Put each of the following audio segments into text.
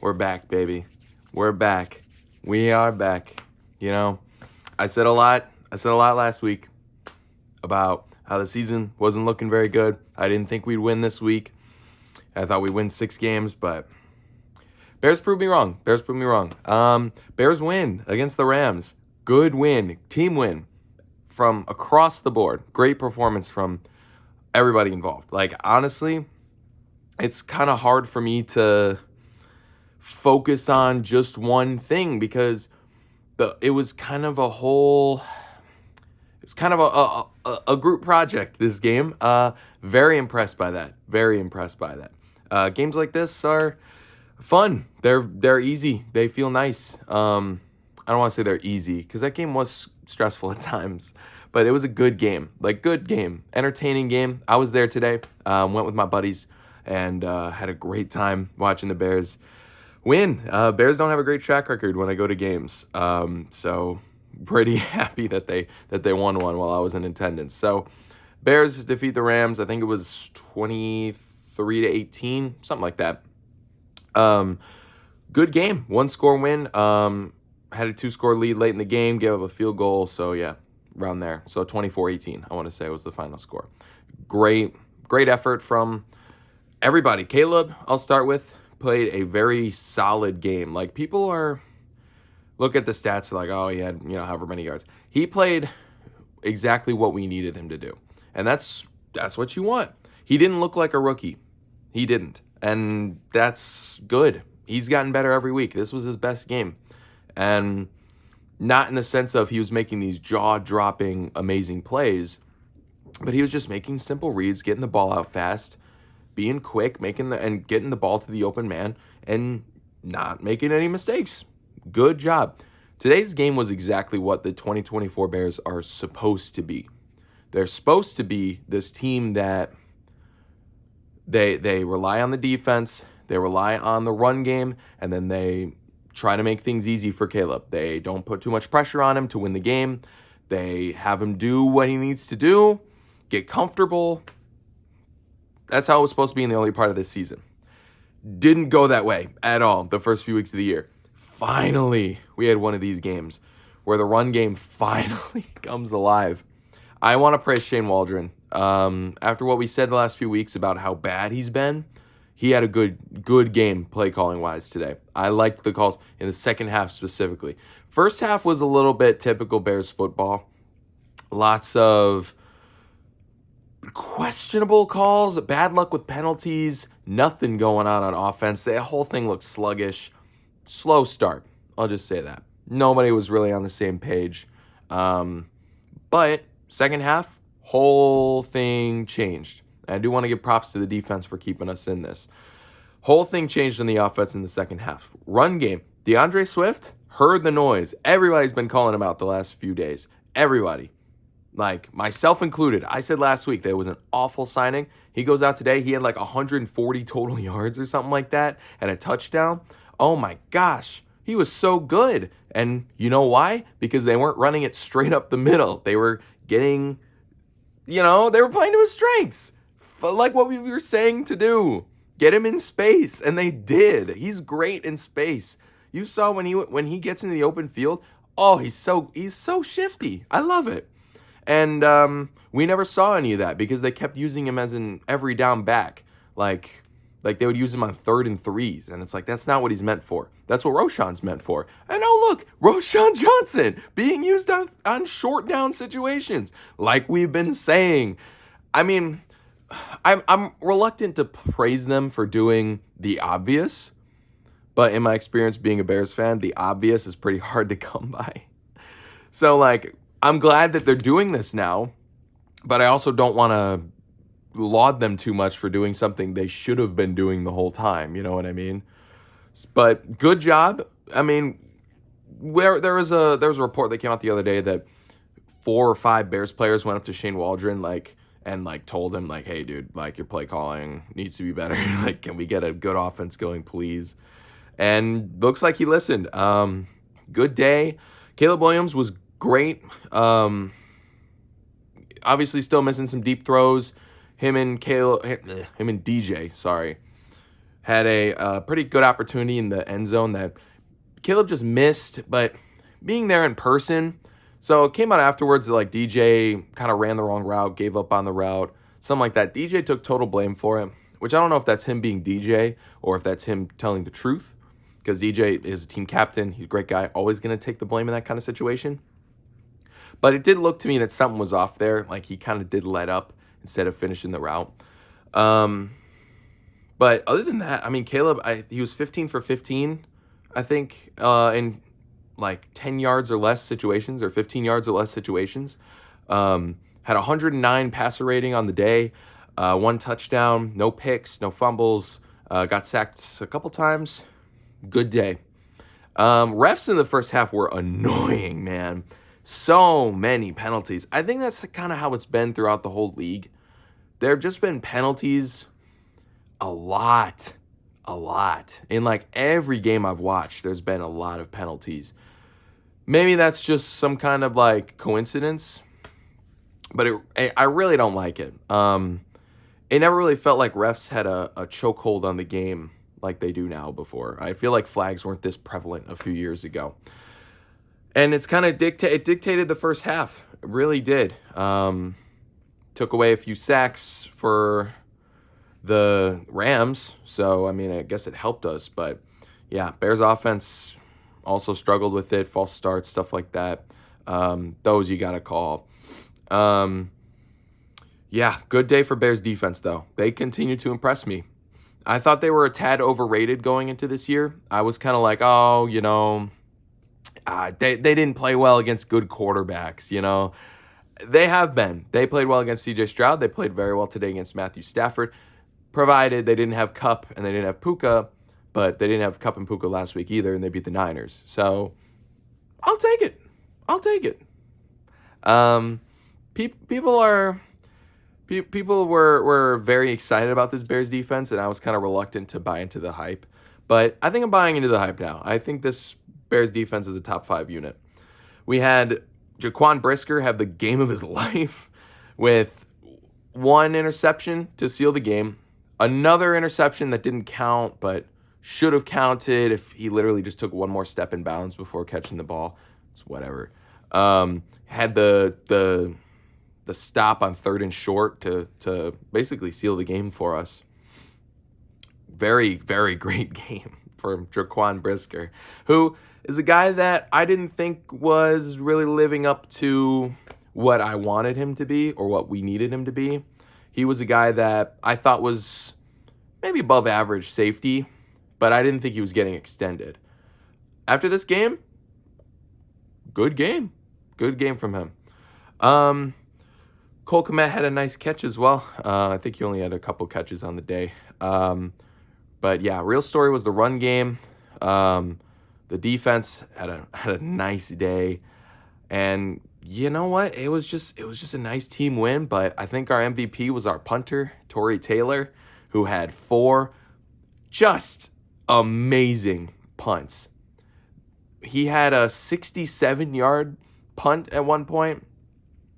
We're back, baby. We're back. We are back. You know, I said a lot. I said a lot last week about how the season wasn't looking very good. I didn't think we'd win this week. I thought we'd win 6 games, but Bears proved me wrong. Bears win against the Rams. Good win. Team win from across the board. Great performance from everybody involved. Like, honestly, it's kind of hard for me to focus on just one thing because it was kind of a group project, this game. Very impressed by that. Games like this are fun. They're easy. They feel nice. I don't want to say they're easy because that game was stressful at times, but it was a good game. Entertaining game. I was there today. Went with my buddies and had a great time watching the Bears win. Bears don't have a great track record when I go to games, so pretty happy that they won one while I was in attendance. So Bears defeat the Rams. I think it was 23-18, something like that. Good game, 1-score win. Had a 2-score lead late in the game, gave up a field goal. So yeah, around there. So 24-18, I want to say was the final score. Great effort from everybody. Caleb, I'll start with, played a very solid game. Like, people look at the stats, like, oh, he had, however many yards. He played exactly what we needed him to do. And that's what you want. He didn't look like a rookie. He didn't. And that's good. He's gotten better every week. This was his best game. And not in the sense of he was making these jaw-dropping, amazing plays, but he was just making simple reads, getting the ball out fast, being quick, and getting the ball to the open man, and not making any mistakes. Good job. Today's game was exactly what the 2024 Bears are supposed to be. They're supposed to be this team that they rely on the defense, they rely on the run game, and then they try to make things easy for Caleb. They don't put too much pressure on him to win the game. They have him do what he needs to do, get comfortable. That's how it was supposed to be in the early part of this season. Didn't go that way at all the first few weeks of the year. Finally, we had one of these games where the run game finally comes alive. I want to praise Shane Waldron. After what we said the last few weeks about how bad he's been, he had a good game play calling wise today. I liked the calls in the second half specifically. First half was a little bit typical Bears football. Lots of questionable calls, bad luck with penalties, nothing going on offense. The whole thing looked sluggish. Slow start. I'll just say that. Nobody was really on the same page. But second half, whole thing changed. And I do want to give props to the defense for keeping us in this. Whole thing changed in the offense in the second half. Run game. DeAndre Swift heard the noise. Everybody's been calling him out the last few days. Everybody. Like, myself included. I said last week that it was an awful signing. He goes out today. He had like 140 total yards or something like that and a touchdown. Oh my gosh. He was so good. And you know why? Because they weren't running it straight up the middle. They were getting, they were playing to his strengths. Like what we were saying to do. Get him in space. And they did. He's great in space. You saw when he gets into the open field, oh, he's so shifty. I love it. And we never saw any of that because they kept using him as an every down back. Like they would use him on 3rd and 3s. And it's like, that's not what he's meant for. That's what Roschon's meant for. And oh, look, Roschon Johnson being used on short down situations. Like we've been saying. I mean, I'm reluctant to praise them for doing the obvious. But in my experience being a Bears fan, the obvious is pretty hard to come by. So, like, I'm glad that they're doing this now, but I also don't want to laud them too much for doing something they should have been doing the whole time. You know what I mean? But good job. I mean, there was a report that came out the other day that 4 or 5 Bears players went up to Shane Waldron and told him like, hey, dude, like your play calling needs to be better. Like, can we get a good offense going, please? And looks like he listened. Good day. Caleb Williams was great. Obviously still missing some deep throws. Him and DJ, had a pretty good opportunity in the end zone that Caleb just missed, but being there in person, so it came out afterwards that like DJ kind of ran the wrong route, gave up on the route, something like that. DJ took total blame for it, which I don't know if that's him being DJ or if that's him telling the truth, because DJ is a team captain. He's a great guy, always going to take the blame in that kind of situation. But it did look to me that something was off there, like he kind of did let up instead of finishing the route. But other than that, I mean, Caleb, he was 15 for 15, I think, in like 10 yards or less situations or 15 yards or less situations. Had 109 passer rating on the day, 1 touchdown, no picks, no fumbles, got sacked a couple times. Good day. Refs in the first half were annoying, man. So many penalties. I think that's kind of how it's been throughout the whole league. There have just been penalties a lot. In like every game I've watched, there's been a lot of penalties. Maybe that's just some kind of like coincidence, but I really don't like it. It never really felt like refs had a chokehold on the game like they do now before. I feel like flags weren't this prevalent a few years ago. And it's kind of dictated the first half. It really did. Took away a few sacks for the Rams. So, I mean, I guess it helped us. But, yeah, Bears offense also struggled with it. False starts, stuff like that. Those you got to call. Yeah, good day for Bears defense, though. They continue to impress me. I thought they were a tad overrated going into this year. I was kind of like, oh, you know, they didn't play well against good quarterbacks, you know. They have been. They played well against CJ Stroud. They played very well today against Matthew Stafford, provided they didn't have Kupp and they didn't have Puka, but they didn't have Kupp and Puka last week either, and they beat the Niners. So I'll take it. People were very excited about this Bears defense, and I was kind of reluctant to buy into the hype. But I think I'm buying into the hype now. I think this Bears defense is a top 5 unit. We had Jaquan Brisker have the game of his life with 1 interception to seal the game, another interception that didn't count but should have counted if he literally just took 1 more step in bounds before catching the ball. It's whatever. Had the stop on 3rd and short to basically seal the game for us. Very, very great game for Jaquan Brisker, who is a guy that I didn't think was really living up to what I wanted him to be or what we needed him to be. He was a guy that I thought was maybe above average safety, but I didn't think he was getting extended. After this game, good game. Good game from him. Cole Kmet had a nice catch as well. I think he only had a couple catches on the day. But yeah, real story was the run game. The defense had a nice day. And you know what? It was just a nice team win, but I think our MVP was our punter, Tory Taylor, who had 4 just amazing punts. He had a 67-yard punt at one point.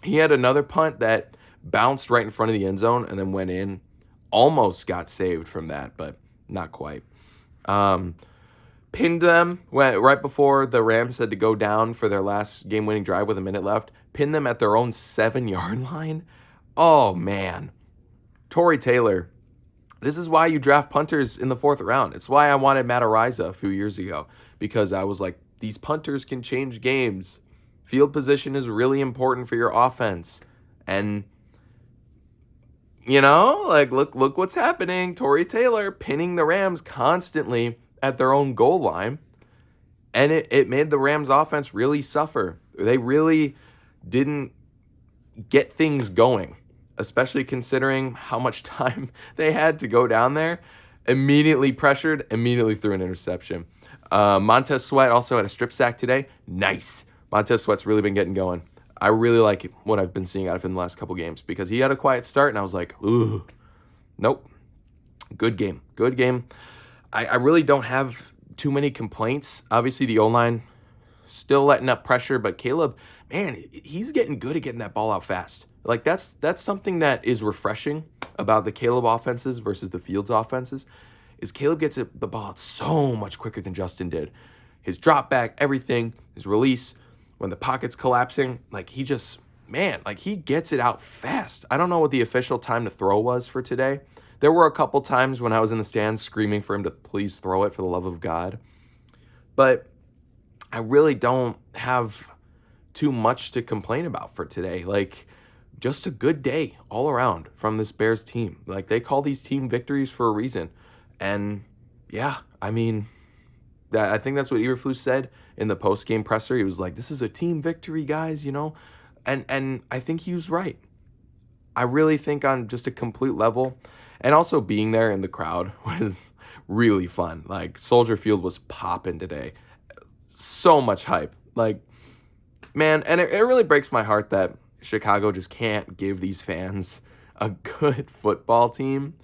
He had another punt that bounced right in front of the end zone and then went in. Almost got saved from that, but not quite. Pinned them right before the Rams had to go down for their last game-winning drive with a minute left. Pinned them at their own 7-yard line. Oh, man. Tory Taylor. This is why you draft punters in the 4th round. It's why I wanted Matt Araiza a few years ago, because I was like, these punters can change games. Field position is really important for your offense. And, you know, like, look what's happening. Tory Taylor pinning the Rams constantly at their own goal line. And it made the Rams offense really suffer. They really didn't get things going, especially considering how much time they had to go down there. Immediately pressured, immediately threw an interception. Montez Sweat also had a strip sack today. Nice. Montez Sweat's really been getting going. I really like what I've been seeing out of him the last couple games because he had a quiet start and I was like, ooh, nope. Good game. I really don't have too many complaints. Obviously, the O-line still letting up pressure, but Caleb, man, he's getting good at getting that ball out fast. Like, that's something that is refreshing about the Caleb offenses versus the Fields offenses is Caleb gets the ball out so much quicker than Justin did. His drop back, everything, his release, when the pocket's collapsing, like he just, man, like he gets it out fast. I don't know what the official time to throw was for today. There were a couple times when I was in the stands screaming for him to please throw it for the love of God. But I really don't have too much to complain about for today. Like, just a good day all around from this Bears team. Like, they call these team victories for a reason. And yeah, I mean, I think that's what Eberflus said in the post-game presser. He was like, this is a team victory, guys, you know? And I think he was right. I really think on just a complete level, and also being there in the crowd was really fun. Like, Soldier Field was popping today. So much hype. Like, man, and it really breaks my heart that Chicago just can't give these fans a good football team,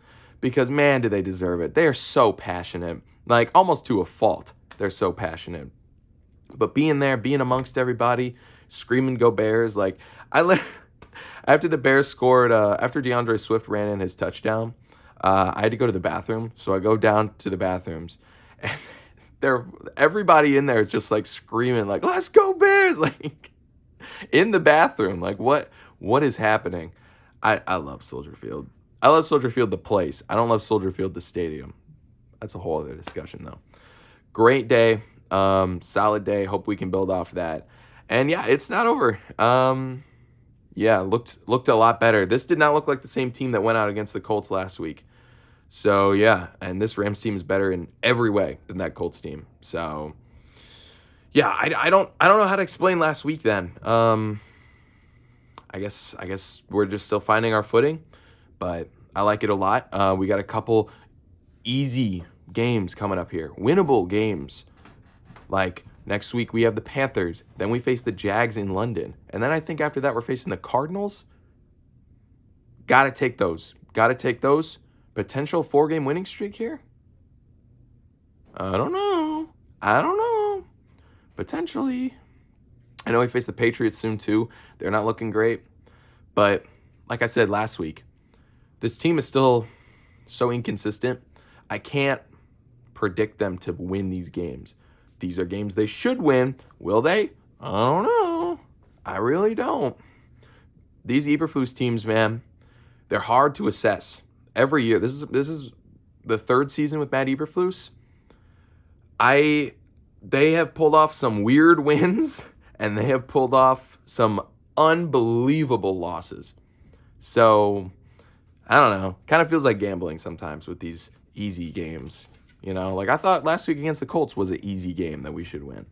because, man, do they deserve it. They are so passionate, like almost to a fault. They're so passionate. But being there, being amongst everybody, screaming "Go Bears!" Like, after the Bears scored, after DeAndre Swift ran in his touchdown, I had to go to the bathroom. So I go down to the bathrooms, and everybody in there is just like screaming, like, "Let's go Bears!" Like, in the bathroom. Like, what is happening? I love Soldier Field. I love Soldier Field, the place. I don't love Soldier Field, the stadium. That's a whole other discussion, though. Great day. Solid day. Hope we can build off that. And yeah, it's not over. Yeah, looked a lot better. This did not look like the same team that went out against the Colts last week. So yeah, and this Rams team is better in every way than that Colts team. So yeah, I don't know how to explain last week then. I guess we're just still finding our footing, but I like it a lot. We got a couple easy games coming up here, winnable games. Like, next week we have the Panthers, then we face the Jags in London, and then I think after that we're facing the Cardinals. Gotta take those. Potential 4-game winning streak here? I don't know. Potentially. I know we face the Patriots soon too. They're not looking great. But like I said last week, this team is still so inconsistent. I can't predict them to win these games. These are games they should win. Will they? I don't know. I really don't. These Eberflus teams, man, they're hard to assess. Every year, this is the third season with Matt Eberflus. They have pulled off some weird wins, and they have pulled off some unbelievable losses. So, I don't know. Kind of feels like gambling sometimes with these easy games. You know, like I thought last week against the Colts was an easy game that we should win.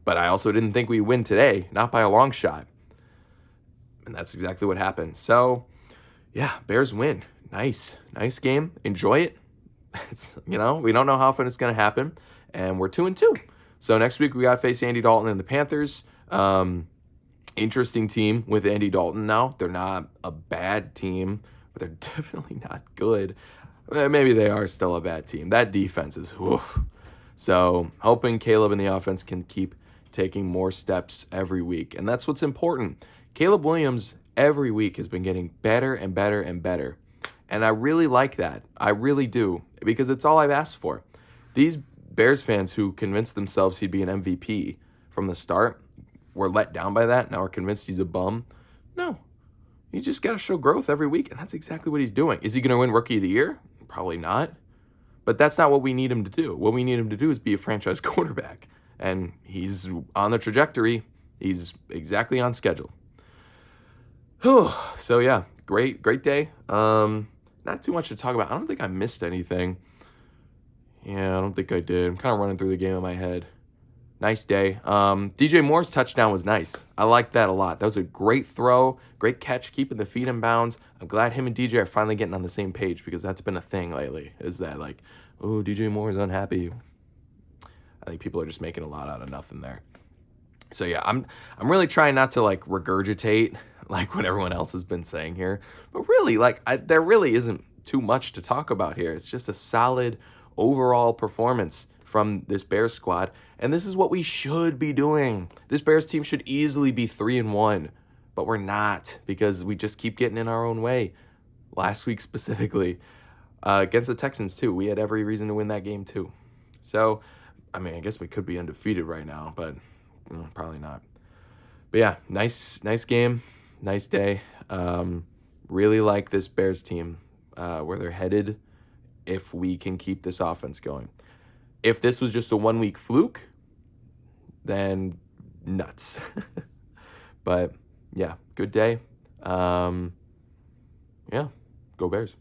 But I also didn't think we'd win today, not by a long shot. And that's exactly what happened. So, yeah, Bears win. Nice game. Enjoy it. We don't know how often it's going to happen. And we're 2-2. So next week we got to face Andy Dalton and the Panthers. Interesting team with Andy Dalton now. They're not a bad team, but they're definitely not good. Maybe they are still a bad team. That defense is woof. So hoping Caleb and the offense can keep taking more steps every week. And that's what's important. Caleb Williams every week has been getting better and better and better. And I really like that. I really do. Because it's all I've asked for. These Bears fans who convinced themselves he'd be an MVP from the start were let down by that. Now are convinced he's a bum. No. You just got to show growth every week. And that's exactly what he's doing. Is he going to win Rookie of the Year? Probably not. But that's not what we need him to do. What we need him to do is be a franchise quarterback. And he's on the trajectory. He's exactly on schedule. So yeah, great day. Not too much to talk about. I don't think I missed anything. Yeah, I don't think I did. I'm kind of running through the game in my head. Nice day. DJ Moore's touchdown was nice. I liked that a lot. That was a great throw, great catch, keeping the feet in bounds. I'm glad him and DJ are finally getting on the same page, because that's been a thing lately, is that like, oh, DJ Moore is unhappy. I think people are just making a lot out of nothing there. So yeah, I'm really trying not to like regurgitate like what everyone else has been saying here. But really, like there really isn't too much to talk about here. It's just a solid overall performance from this Bears squad. And this is what we should be doing. This Bears team should easily be 3-1, but we're not, because we just keep getting in our own way. Last week specifically, Against the Texans, too. We had every reason to win that game, too. So, I mean, I guess we could be undefeated right now, but probably not. But yeah, nice game, nice day. Really like this Bears team, where they're headed if we can keep this offense going. If this was just a 1 week fluke, then nuts. But yeah, good day. Yeah, go Bears.